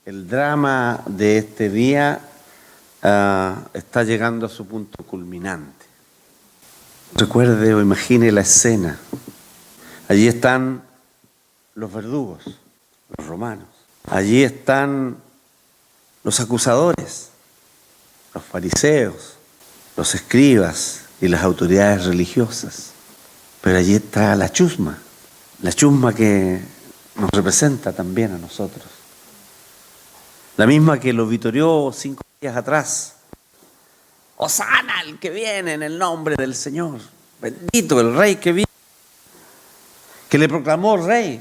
el drama de este día está llegando a su punto culminante. Recuerde o imagine la escena. Allí están los verdugos, los romanos. Allí están los acusadores, los fariseos, los escribas y las autoridades religiosas. Pero allí está la chusma que nos representa también a nosotros. La misma que lo vitoreó 5 días atrás. Hosana el que viene en el nombre del Señor. Bendito el Rey que viene, que le proclamó Rey.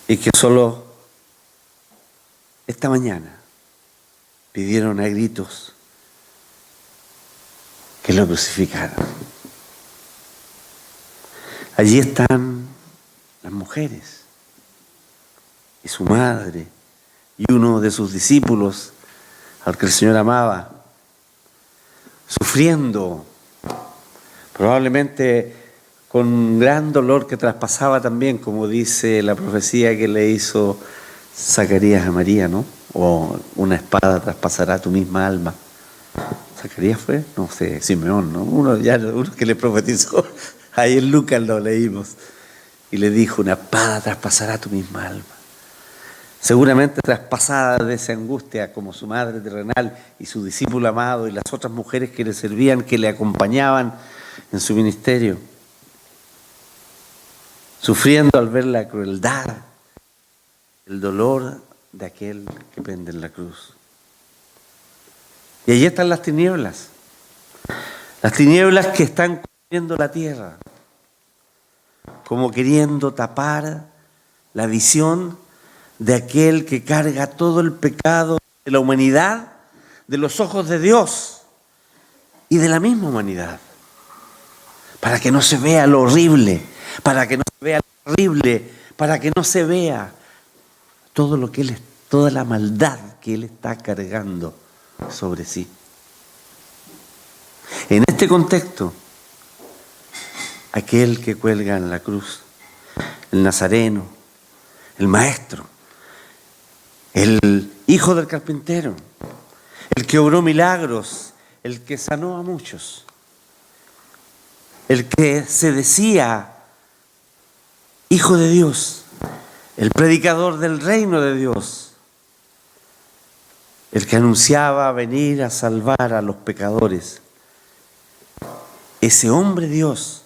Y que solo esta mañana pidieron a gritos que lo crucificaran. Allí están las mujeres y su madre y uno de sus discípulos al que el Señor amaba, sufriendo, probablemente con gran dolor que traspasaba también, como dice la profecía que le hizo Zacarías a María, ¿no? O una espada traspasará tu misma alma. ¿Zacarías fue? No sé, Simeón, ¿no? Uno que le profetizó. Ahí en Lucas lo leímos. Y le dijo, una espada traspasará tu misma alma. Seguramente traspasada de esa angustia, como su madre terrenal y su discípulo amado y las otras mujeres que le servían, que le acompañaban en su ministerio. Sufriendo al ver la crueldad, el dolor de aquel que pende en la cruz. Y allí están las tinieblas que están cubriendo la tierra, como queriendo tapar la visión de aquel que carga todo el pecado de la humanidad, de los ojos de Dios y de la misma humanidad, para que no se vea lo horrible, para que no se vea lo horrible, para que no se vea todo lo que él, toda la maldad que él está cargando sobre sí. En este contexto, aquel que cuelga en la cruz, el nazareno, el maestro, el hijo del carpintero, el que obró milagros, el que sanó a muchos, el que se decía hijo de Dios, el predicador del reino de Dios, el que anunciaba venir a salvar a los pecadores. Ese hombre Dios,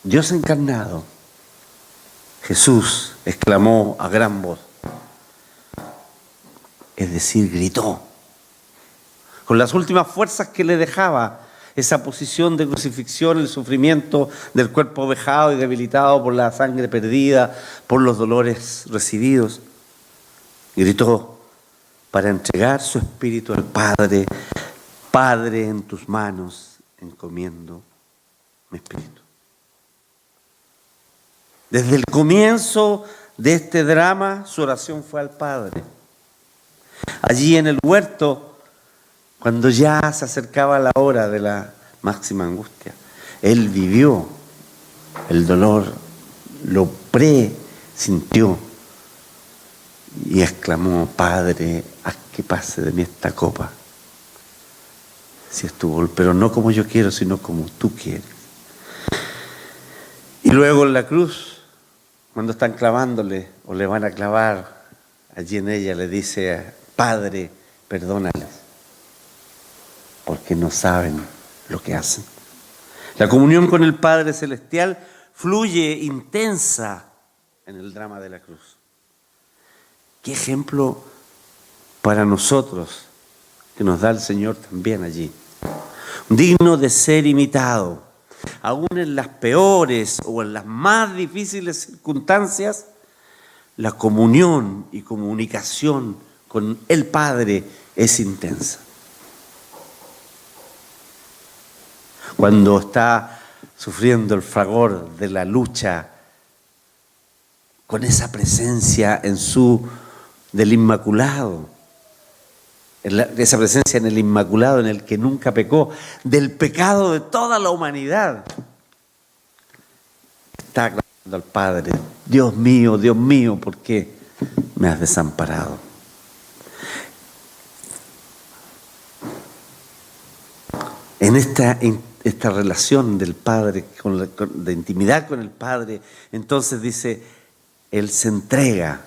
Dios encarnado, Jesús exclamó a gran voz, es decir, gritó, con las últimas fuerzas que le dejaba esa posición de crucifixión, el sufrimiento del cuerpo vejado y debilitado por la sangre perdida, por los dolores recibidos. Gritó para entregar su espíritu al Padre. Padre, en tus manos encomiendo mi espíritu. Desde el comienzo de este drama, su oración fue al Padre. Allí en el huerto, cuando ya se acercaba la hora de la máxima angustia, él vivió el dolor, lo presintió y exclamó, Padre, haz que pase de mí esta copa, si es tu voluntad, pero no como yo quiero, sino como tú quieres. Y luego en la cruz, cuando están clavándole o le van a clavar, allí en ella le dice, Padre, perdónales, porque no saben lo que hacen. La comunión con el Padre Celestial fluye intensa en el drama de la cruz. Qué ejemplo para nosotros que nos da el Señor también allí. Digno de ser imitado, aún en las peores o en las más difíciles circunstancias, la comunión y comunicación con el Padre es intensa. Cuando está sufriendo el fragor de la lucha, con esa presencia del Inmaculado, esa presencia en el Inmaculado, en el que nunca pecó, del pecado de toda la humanidad, está clamando al Padre, Dios mío, ¿por qué me has desamparado? En esta relación del Padre, de intimidad con el Padre, entonces dice, Él se entrega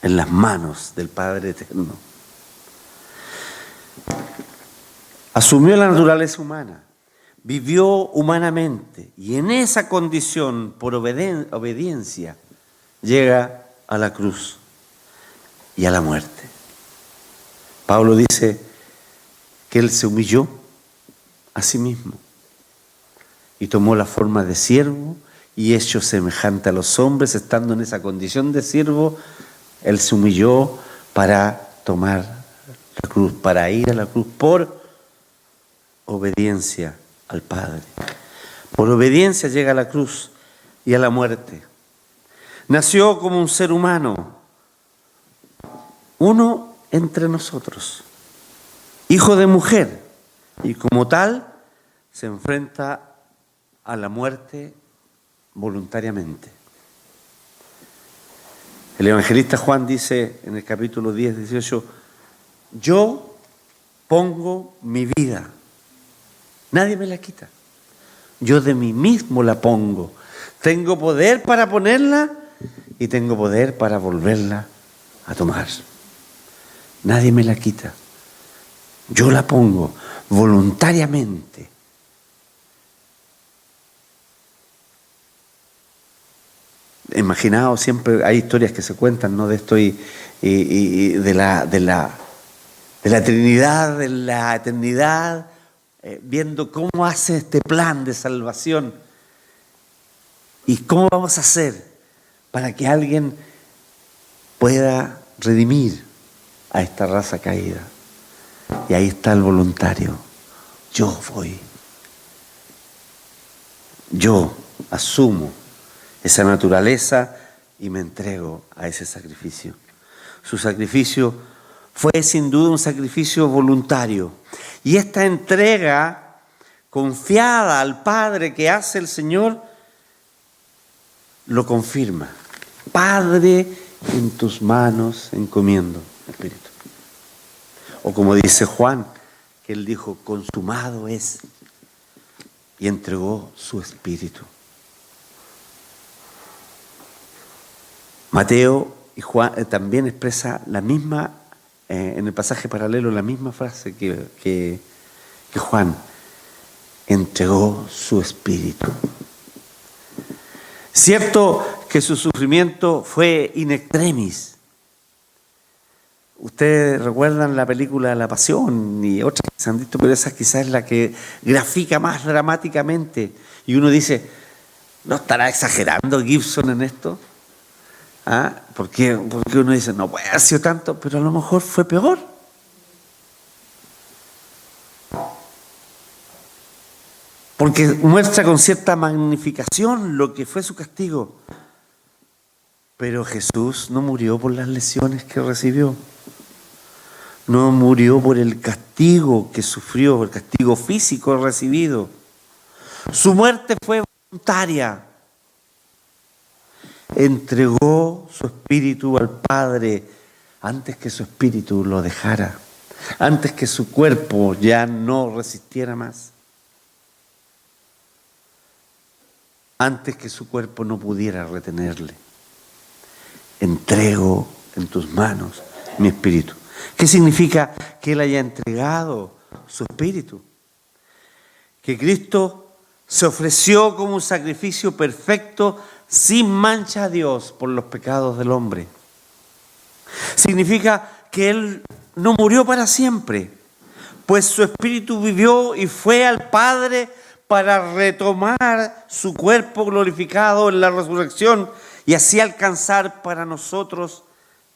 en las manos del Padre eterno. Asumió la naturaleza humana, vivió humanamente y en esa condición, por obediencia, llega a la cruz y a la muerte. Pablo dice que Él se humilló a sí mismo y tomó la forma de siervo y hecho semejante a los hombres, estando en esa condición de siervo, Él se humilló para tomar la cruz, para ir a la cruz por obediencia al Padre. Por obediencia llega a la cruz y a la muerte. Nació como un ser humano, uno entre nosotros, hijo de mujer, y como tal se enfrenta a la muerte voluntariamente. El evangelista Juan dice en el capítulo 10, 18, yo pongo mi vida, nadie me la quita, yo de mí mismo la pongo, tengo poder para ponerla y tengo poder para volverla a tomar. Nadie me la quita, yo la pongo voluntariamente. Imaginaos, siempre hay historias que se cuentan, ¿no? De esto y de la Trinidad, de la eternidad, viendo cómo hace este plan de salvación y cómo vamos a hacer para que alguien pueda redimir a esta raza caída. Y ahí está el voluntario. Yo voy. Yo asumo esa naturaleza y me entrego a ese sacrificio. Su sacrificio fue sin duda un sacrificio voluntario. Y esta entrega confiada al Padre que hace el Señor lo confirma. Padre, en tus manos encomiendo, Espíritu. O como dice Juan, que él dijo, consumado es, y entregó su Espíritu. Mateo y Juan también expresa la misma, en el pasaje paralelo, la misma frase que Juan, entregó su Espíritu. Cierto que su sufrimiento fue in extremis. Ustedes recuerdan la película La Pasión y otras que se han visto, pero esa quizás es la que grafica más dramáticamente. Y uno dice, ¿no estará exagerando Gibson en esto? ¿Ah? Porque uno dice, no puede haber sido tanto, pero a lo mejor fue peor. Porque muestra con cierta magnificación lo que fue su castigo. Pero Jesús no murió por las lesiones que recibió. No murió por el castigo que sufrió, el castigo físico recibido. Su muerte fue voluntaria. Entregó su espíritu al Padre antes que su espíritu lo dejara, antes que su cuerpo ya no resistiera más, antes que su cuerpo no pudiera retenerle. Entrego en tus manos mi espíritu. ¿Qué significa que Él haya entregado su espíritu? Que Cristo se ofreció como un sacrificio perfecto, sin mancha a Dios por los pecados del hombre. Significa que Él no murió para siempre, pues su espíritu vivió y fue al Padre para retomar su cuerpo glorificado en la resurrección y así alcanzar para nosotros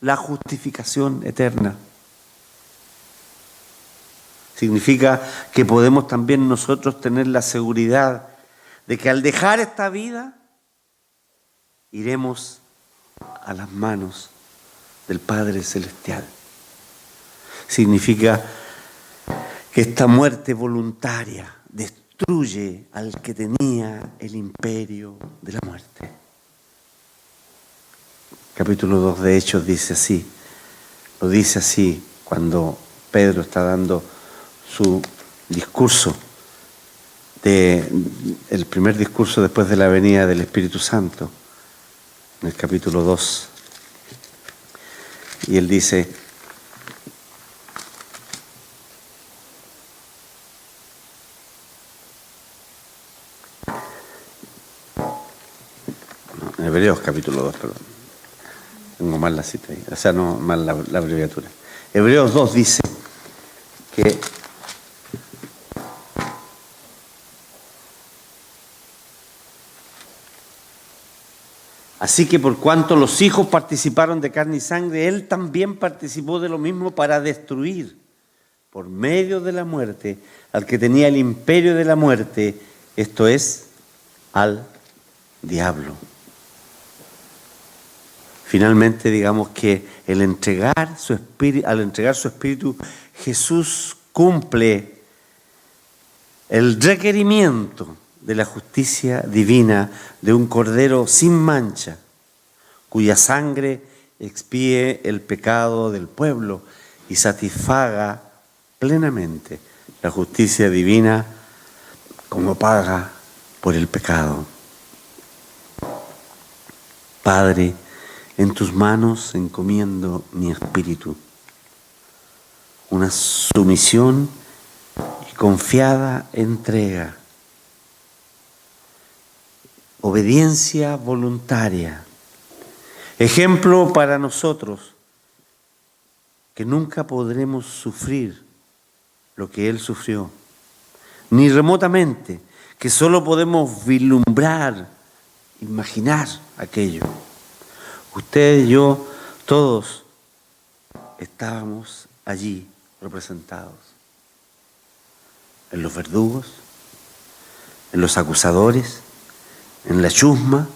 la justificación eterna. Significa que podemos también nosotros tener la seguridad de que al dejar esta vida iremos a las manos del Padre Celestial. Significa que esta muerte voluntaria destruye al que tenía el imperio de la muerte. Capítulo 2 de Hechos dice así, lo dice así cuando Pedro está dando su discurso, el primer discurso después de la venida del Espíritu Santo, en el capítulo 2. Y él dice, en Hebreos capítulo 2, perdón, tengo mal la cita ahí, o sea, no mal la abreviatura. Hebreos 2 dice que así que por cuanto los hijos participaron de carne y sangre, él también participó de lo mismo para destruir, por medio de la muerte, al que tenía el imperio de la muerte, esto es, al diablo. Finalmente, digamos que al entregar su espíritu, Jesús cumple el requerimiento de la justicia divina de un cordero sin mancha, cuya sangre expíe el pecado del pueblo y satisfaga plenamente la justicia divina como paga por el pecado. Padre, en tus manos encomiendo mi espíritu, una sumisión y confiada entrega, obediencia voluntaria, ejemplo para nosotros que nunca podremos sufrir lo que Él sufrió, ni remotamente, que solo podemos vislumbrar, imaginar aquello. Usted y yo, todos, estábamos allí representados, en los verdugos, en los acusadores, en la chusma,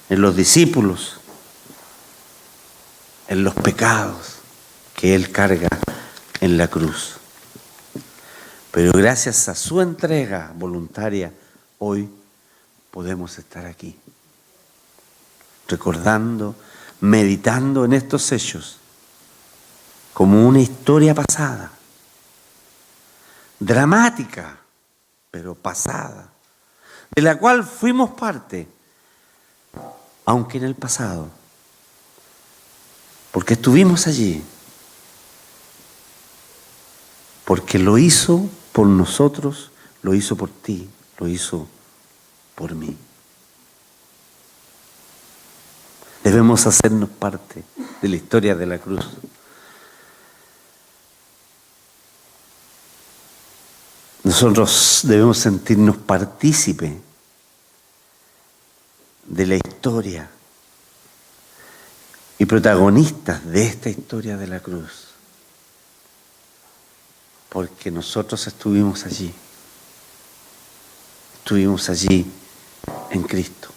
en los discípulos, en los pecados que Él carga en la cruz. Pero gracias a su entrega voluntaria, hoy podemos estar aquí, recordando, meditando en estos hechos como una historia pasada, dramática, pero pasada, de la cual fuimos parte, aunque en el pasado, porque estuvimos allí, porque lo hizo por nosotros, lo hizo por ti, lo hizo por mí. Debemos hacernos parte de la historia de la cruz. Nosotros debemos sentirnos partícipes de la historia y protagonistas de esta historia de la cruz, porque nosotros estuvimos allí en Cristo,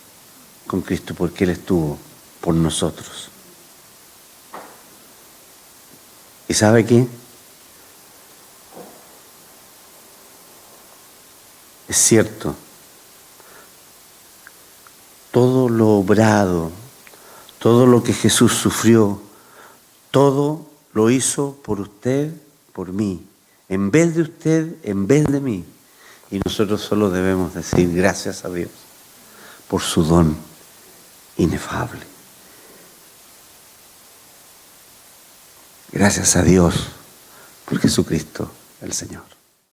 con Cristo, porque Él estuvo por nosotros. ¿Y sabe qué? Es cierto, todo lo obrado, todo lo que Jesús sufrió, todo lo hizo por usted, por mí, en vez de usted, en vez de mí. Y nosotros solo debemos decir gracias a Dios por su don inefable. Gracias a Dios por Jesucristo el Señor.